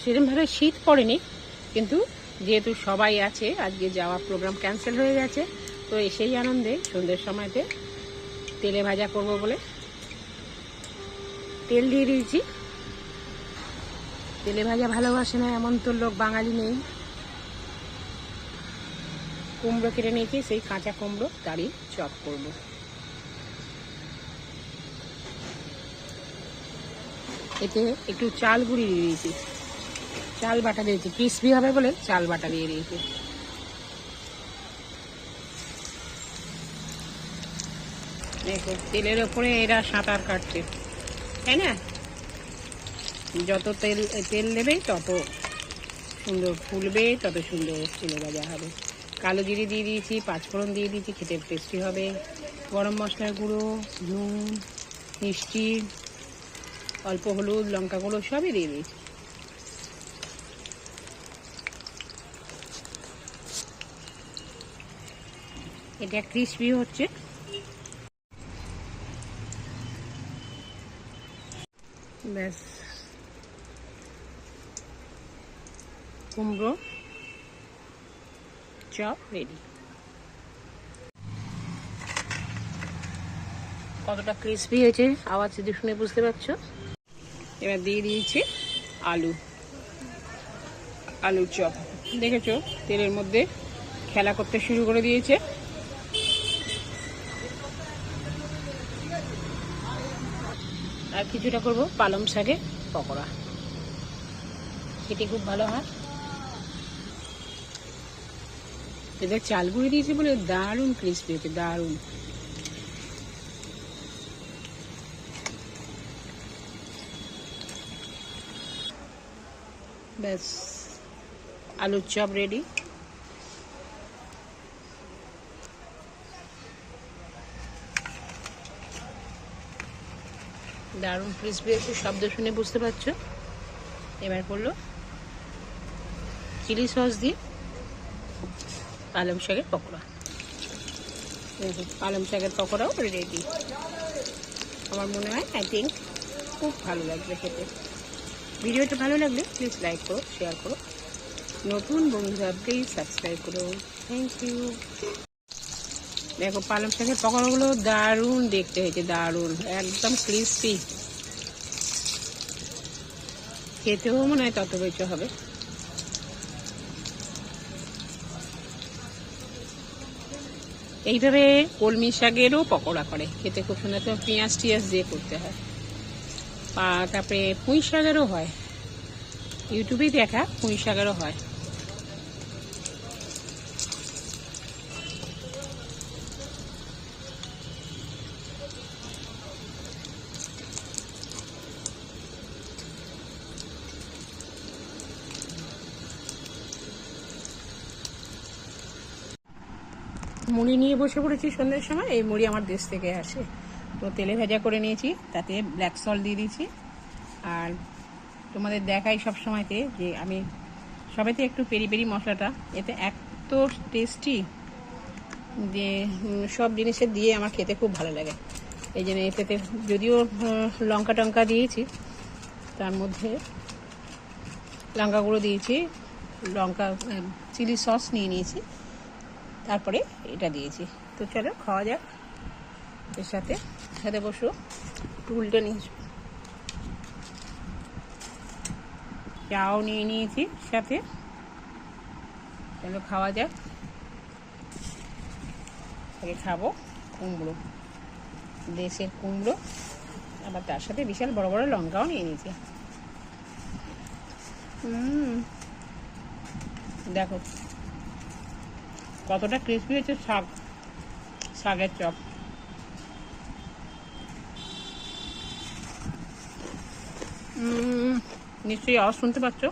সেরকমভাবে শীত পড়েনি, কিন্তু যেহেতু সবাই আছে, আজকে যাওয়ার প্রোগ্রাম ক্যান্সেল হয়ে গেছে, তো সেই আনন্দে সন্ধ্যের সময়তে তেলে ভাজা করব বলে তেল দিয়ে দিয়েছি। তেলে ভাজা ভালোবাসে না এমন তো লোক বাঙালি নেই। কুমড়ো কেটে নিয়েছি, সেই কাঁচা কুমড়ো তারই চপ করব। এতে একটু চাল গুঁড়ি দিয়ে দিয়েছি, চাল বাটা দিয়েছি, ক্রিসপি হবে বলে চাল বাটা দিয়ে দিয়েছি। দেখো তেলের ওপরে এরা সাঁতার কাটছে, তাই না? যত তেল দেবে তত সুন্দর ফুলবে, তত সুন্দর তেলে ভাজা হবে। কালো জিরে দিয়ে দিয়েছি, পাঁচফোড়ন দিয়ে দিয়েছি, খেতে টেস্টি হবে। গরম মশলার গুঁড়ো, নুন, মিষ্টি, অল্প হলুদ, লঙ্কা গুঁড়ো সবই দিয়ে দিয়েছি। এটা ক্রিসপি হচ্ছে। ব্যাস, কুমড়ো চপ রেডি। কতটা ক্রিসপি হয়েছে আওয়াজ যদি শুনে বুঝতে পারছো। এবার দিয়ে দিয়েছি আলু চপ। দেখেছো তেলের মধ্যে খেলা করতে শুরু করে দিয়েছে। আর কিছুটা করব পালং শাকের পকোড়া, খেতে খুব ভালো হয়। এদের চাল গুঁড়ি দিয়েছি বলে দারুণ ক্রিসপি হয়েছে, দারুণ। ব্যাস, আলুর চপ রেডি। দারুণ ক্রিসপি হয়েছে, শব্দ শুনে বুঝতে পারছো। এবার করলো চিলি সস দিয়ে পালং শাকের পকোড়া। পালং শাকের পকোড়াও রেডি। আমার মনে হয় খুব ভালো লাগবে খেতে। ভিডিওটা ভালো লাগলে প্লিজ লাইক করো, শেয়ার করো, নতুন বন্ধুরা প্লিজ সাবস্ক্রাইব করো। Thank you. দেখো পালং শাকের পকোড়াগুলো দারুণ দেখতে হয়েছে, দারুণ, একদম ক্রিসপি, খেতেও মনে হয় তত বেশি হবে। এইভাবে কলমি শাকেরও পকোড়া করে, খেতে খুব সুন্দর। তো পেঁয়াজ টিয়াজ দিয়ে করতে হয়। তারপরে পুঁই শাকেরও হয়, ইউটিউবেই দেখা, পুঁই শাকেরও হয়। মুড়ি নিয়ে বসে পড়েছি সন্ধ্যের সময়। এই মুড়ি আমার দেশ থেকে আসে। তো তেলে ভাজা করে নিয়েছি, তাতে ব্ল্যাক সল্ট দিয়ে দিয়েছি। আর তোমাদের দেখাই সব সময়তে যে আমি সবাইতে একটু পেরি পেরি মশলাটা, এতে এত টেস্টি যে সব জিনিসের দিয়ে আমার খেতে খুব ভালো লাগে। এই জন্য এতে যদিও লঙ্কা টঙ্কা দিয়েছি, তার মধ্যে লঙ্কা গুঁড়ো দিয়েছি, চিলি সস নিয়ে নিয়েছি, তারপরে এটা দিয়েছি। তো চলো খাওয়া যাক। এর সাথে খেতে বসো, টুলটা নিয়েছি, চাও নিয়ে নিয়েছি সাথে। চলো খাওয়া যাক। আগে খাবো কুমড়ো, দেশের কুমড়ো, আবার তার সাথে বিশাল বড় বড় লঙ্কাও নিয়ে নিয়েছি। দেখো কতটা ক্রিসপি হয়েছে শাকের চপ। নিশ্চয়ই আওয়াজ শুনতে পাচ্ছ।